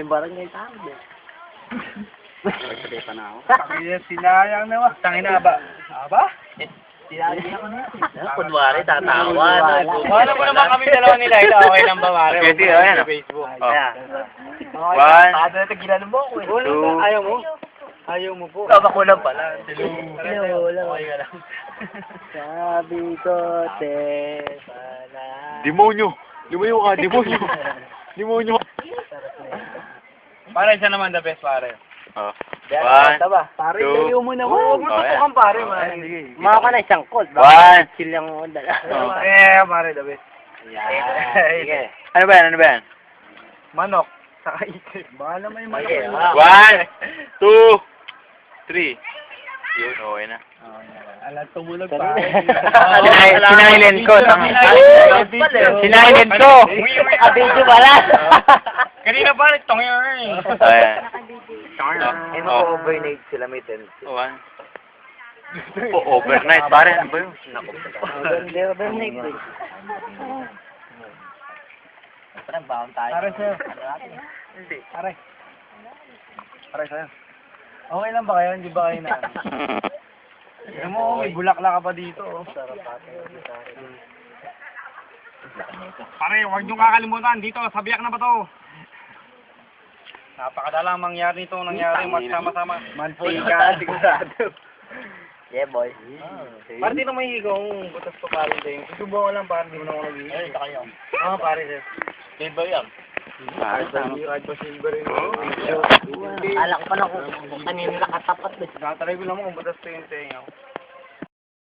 may barangay tayo. Nagsabi pa na ako. Sinayang naman. Tangina ba? Aba? Sinayang ako na. Kunwari, tatawa. Wala mo naman kami dalawa nila. Ito, okay lang ba, Mare? Pwede, ayan. Sa Facebook. One. Sabi na tigilala mo ako eh. Two. Ayaw mo? Ayaw mo po. Tama ko lang pala. Wala. Okay ka lang. Sabi ko, te, pala. Demonyo. Lumayo ka, demonyo. Demonyo. Pare, siya naman the best, pare. Oh. One. One. Pare, Two. tayo mo na Oh, mo. ayan. pare, Mga ka na isang call. One. Chill lang ako dala. Pare, the best. Sige. Ano ba yan? Ano ba yan? Manok. Saka itik. Bahala mo yung manok. Okay, One. Two. Three. Yun, okay na. Alam, tumulog Sinailen ko. Sinailen ko. Kabidyo pala. Kanina pa, itong yun. Ayan. Eh, mag-overnight sila may tendency. One. Overnight. Pare, ano ba yun? Overnight eh. Parang baon tayo. Pare, sir. Hindi. Pare. Pare, sa'yo. Okay lang ba kayo? Hindi ba kayo na? Alam mo, may bulaklak ka pa dito. Oh. Pare, huwag niyong kakalimutan. Dito, sa biyak na ba to? Napakadalang mangyari nito. Nangyari magsama-sama. Mantika, sigurado. Yeah, boy. Pare, dito may higong butas pa pare tayo. Susubukan ko lang pare, di mo na ako nag-iisip. Ay, sa kayo. Pare, sir. Silver yan. Kahit pa silver yun. Alak pa na kung kanina nakatapat eh. Nakataray ko lang mo kung butas pa yung tenga ko.